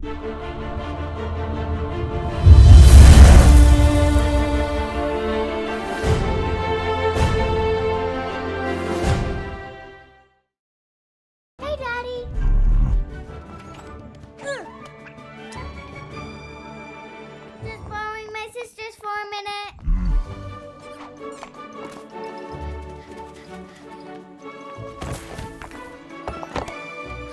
Hey, Daddy. Just borrowing my sisters for a minute.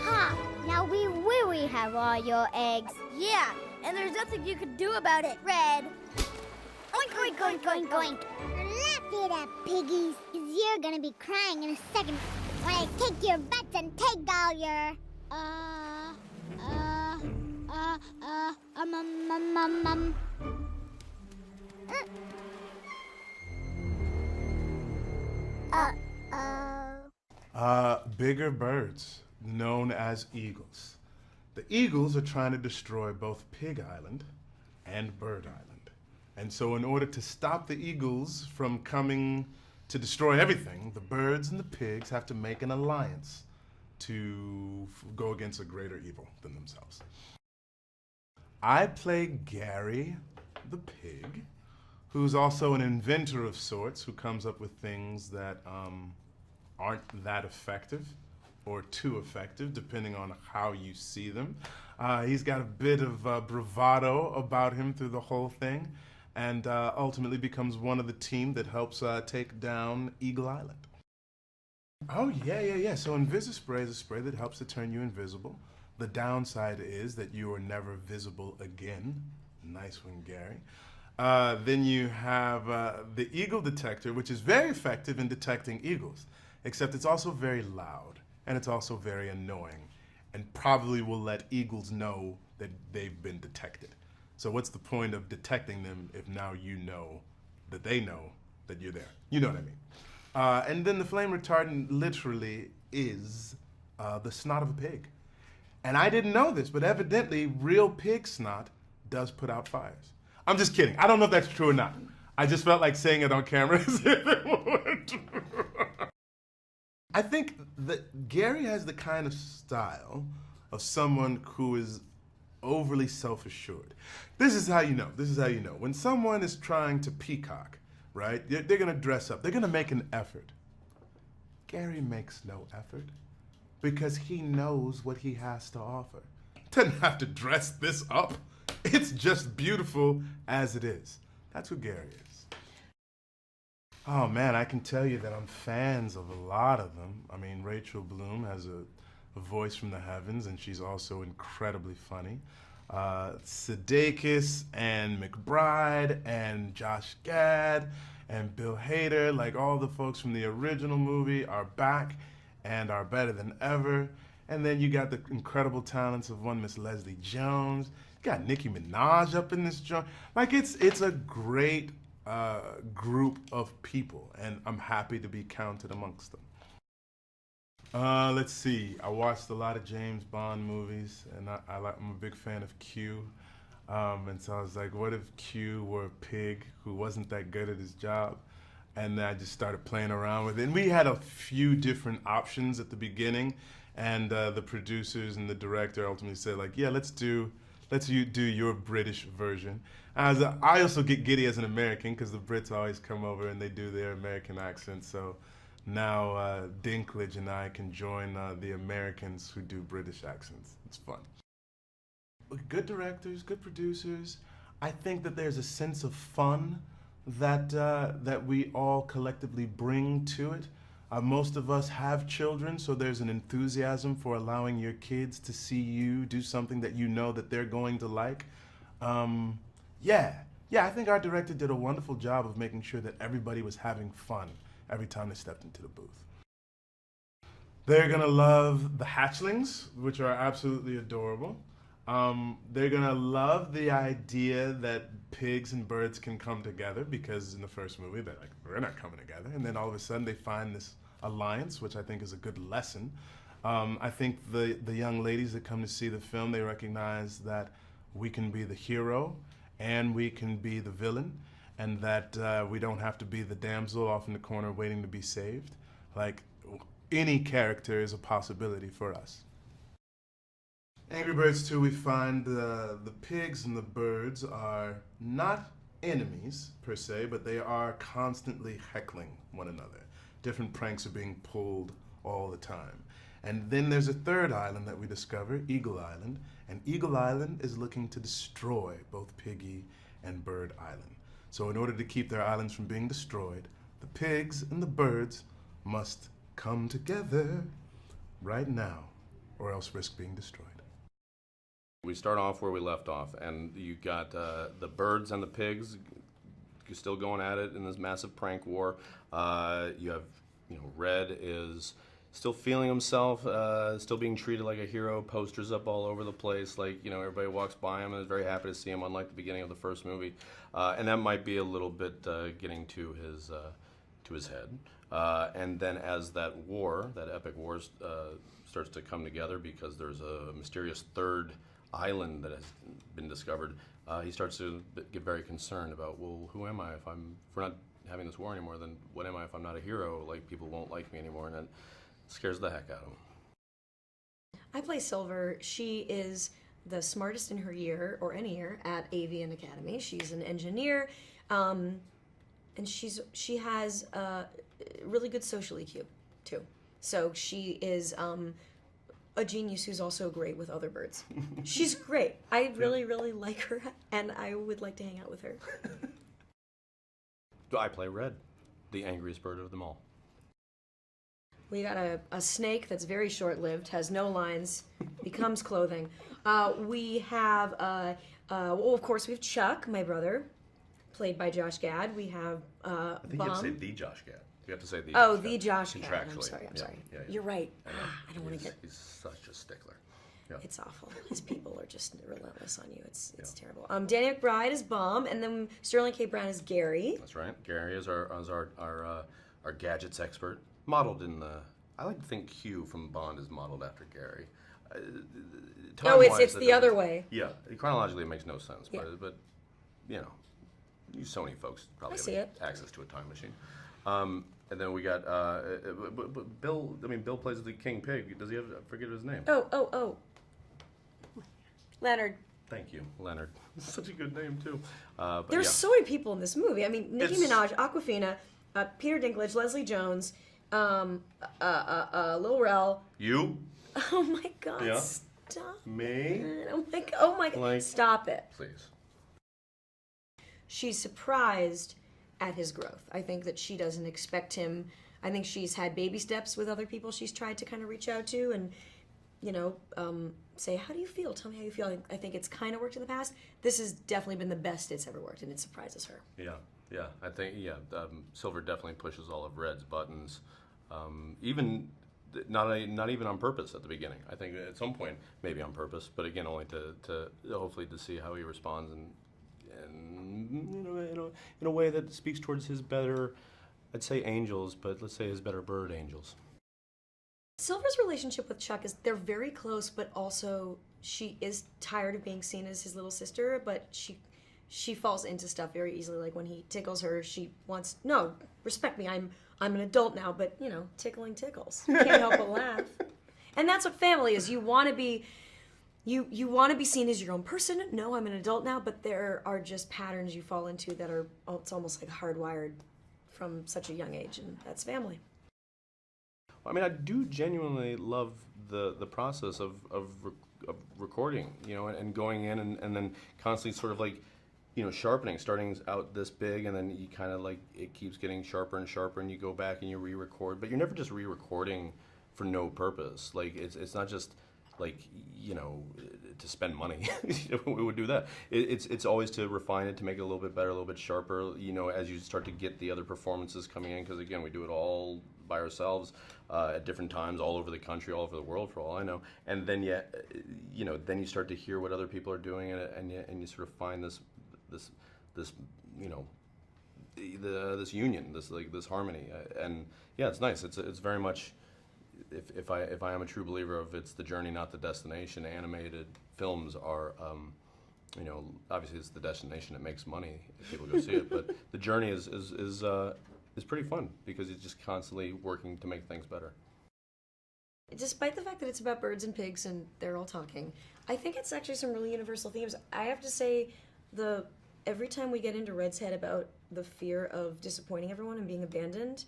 Ha! Now we really have all your eggs. Yeah, and there's nothing you can do about it, Red. Oink, oink, oink, oink, oink. Lap it up, piggies, 'cause you're gonna be crying in a second when I kick your butts and take all your, um. Bigger birds, known as eagles. The eagles are trying to destroy both Pig Island and Bird Island. And so in order to stop the eagles from coming to destroy everything, the birds and the pigs have to make an alliance to go against a greater evil than themselves. I play Gary the pig, who's also an inventor of sorts, who comes up with things that aren't that effective or too effective, depending on how you see them. He's got a bit of bravado about him through the whole thing, and ultimately becomes one of the team that helps take down Eagle Island. Oh, yeah. So Invisispray is a spray that helps to turn you invisible. The downside is that you are never visible again. Nice one, Gary. Then you have the Eagle Detector, which is very effective in detecting eagles, except it's also very loud, and it's also very annoying, and probably will let eagles know that they've been detected. So what's the point of detecting them if now you know that they know that you're there? You know what I mean. And then the flame retardant literally is the snot of a pig. And I didn't know this, but evidently real pig snot does put out fires. I'm just kidding. I don't know if that's true or not. I just felt like saying it on camera as if it were true. I think that Gary has the kind of style of someone who is overly self-assured. This is how you know. When someone is trying to peacock, right? They're gonna dress up. They're gonna make an effort. Gary makes no effort because he knows what he has to offer. Doesn't have to dress this up. It's just beautiful as it is. That's who Gary is. Oh man, I can tell you that I'm fans of a lot of them. I mean, Rachel Bloom has a voice from the heavens, and she's also incredibly funny. Sudeikis and McBride and Josh Gad and Bill Hader, like all the folks from the original movie, are back and are better than ever. And then you got the incredible talents of one Miss Leslie Jones. You got Nicki Minaj up in this joint. Like it's a great group of people, and I'm happy to be counted amongst them. Let's see. I watched a lot of James Bond movies, and I'm a big fan of Q. And so I was like, what if Q were a pig who wasn't that good at his job? And then I just started playing around with it. And we had a few different options at the beginning, and the producers and the director ultimately said, like, yeah, let's do your British version. I also get giddy as an American because the Brits always come over and they do their American accent. So now Dinklage and I can join the Americans who do British accents. It's fun. Good directors, good producers. I think that there's a sense of fun that we all collectively bring to it. Most of us have children, so there's an enthusiasm for allowing your kids to see you do something that you know that they're going to like. I think our director did a wonderful job of making sure that everybody was having fun every time they stepped into the booth. They're gonna love the hatchlings, which are absolutely adorable. They're gonna love the idea that pigs and birds can come together, because in the first movie they're like, we're not coming together, and then all of a sudden they find this alliance, which I think is a good lesson. I think the young ladies that come to see the film, they recognize that we can be the hero and we can be the villain, and that we don't have to be the damsel off in the corner waiting to be saved. Like, any character is a possibility for us. Angry Birds 2, we find the pigs and the birds are not enemies per se, but they are constantly heckling one another. Different pranks are being pulled all the time. And then there's a third island that we discover, Eagle Island, and Eagle Island is looking to destroy both Piggy and Bird Island. So in order to keep their islands from being destroyed, the pigs and the birds must come together right now, or else risk being destroyed. We start off where we left off, and you got the birds and the pigs still going at it in this massive prank war. You have, Red is still feeling himself, still being treated like a hero, posters up all over the place, everybody walks by him and is very happy to see him, unlike the beginning of the first movie. And that might be a little bit getting to his head. And then as that epic war, starts to come together because there's a mysterious third island that has been discovered, he starts to get very concerned about, well, who am I if we're not having this war anymore, then what am I if I'm not a hero? Like, people won't like me anymore, and that scares the heck out of him. I play Silver. She is the smartest in her year, or any year, at Avian Academy. She's an engineer, and she has really good social EQ, too. So she is a genius who's also great with other birds. She's great. I really, really like her, and I would like to hang out with her. I play Red, the angriest bird of them all. We got a snake that's very short-lived, has no lines, becomes clothing. We have, well, of course, we have Chuck, my brother, played by Josh Gad. We have I think Bomb. you have to say the Josh Gad. You have to say the Oh, Josh the Gad. Josh Gad. I'm Contractually. sorry. Yeah. You're right. I know. I don't want to get... He's such a stickler. Yeah. It's awful. His people are just relentless on you. It's terrible. Danny McBride is Bomb, and then Sterling K. Brown is Gary. That's right. Gary is our gadgets expert. Modeled in the... I like to think Hugh from Bond is modeled after Gary. No, it's Time-wise, the other way. Yeah, chronologically it makes no sense, Yeah. but you Sony folks probably I see have it. access to a time machine. And then we got Bill. I mean, Bill plays the King Pig. Does he have? I forget his name. Oh. Leonard. Thank you, Leonard. Such a good name too. There's so many people in this movie. I mean, Nicki It's- Minaj, Aquafina, Peter Dinklage, Leslie Jones, Lil Rel. You, Oh my God! Yeah. Stop me, it! Oh my God! Like- Stop it! please. She's surprised at his growth. I think that she doesn't expect him. I think she's had baby steps with other people she's tried to kind of reach out to and, say, how do you feel? Tell me how you feel. I think it's kind of worked in the past. This has definitely been the best it's ever worked, and it surprises her. Yeah. I think Silver definitely pushes all of Red's buttons, even not even on purpose at the beginning. I think at some point maybe on purpose, but again only to hopefully to see how he responds and in a way that speaks towards his better, I'd say angels, but let's say his better bird angels. Silver's relationship with Chuck is they're very close, but also she is tired of being seen as his little sister, but she falls into stuff very easily. Like when he tickles her, she wants, no, respect me, I'm an adult now, but tickling tickles. You can't help but laugh. And that's what family is. You want to be you want to be seen as your own person. No, I'm an adult now, but there are just patterns you fall into that are, it's almost like hardwired from such a young age, and that's family. I mean, I do genuinely love the process of recording, and going in and then constantly sort of like, sharpening, starting out this big, and then you kind of like, it keeps getting sharper and sharper, and you go back and you re-record, but you're never just re-recording for no purpose. Like, it's not just like, to spend money. We would do that. It's always to refine it, to make it a little bit better, a little bit sharper, as you start to get the other performances coming in, because again, we do it all by ourselves at different times, all over the country, all over the world, for all I know. And then then you start to hear what other people are doing, and you sort of find this this union, this harmony, and yeah, it's nice. It's very much. If I am a true believer of it's the journey, not the destination. Animated films are, obviously it's the destination. It makes money if people go see it, but the journey is pretty fun because it's just constantly working to make things better. Despite the fact that it's about birds and pigs and they're all talking, I think it's actually some really universal themes. I have to say, every time we get into Red's head about the fear of disappointing everyone and being abandoned,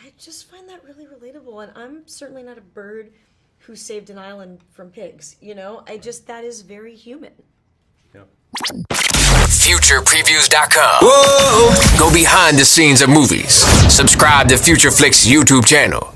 I just find that really relatable. And I'm certainly not a bird who saved an island from pigs, you know? That is very human. Yeah. FuturePreviews.com. Whoa! Go behind the scenes of movies. Subscribe to FutureFlix YouTube channel.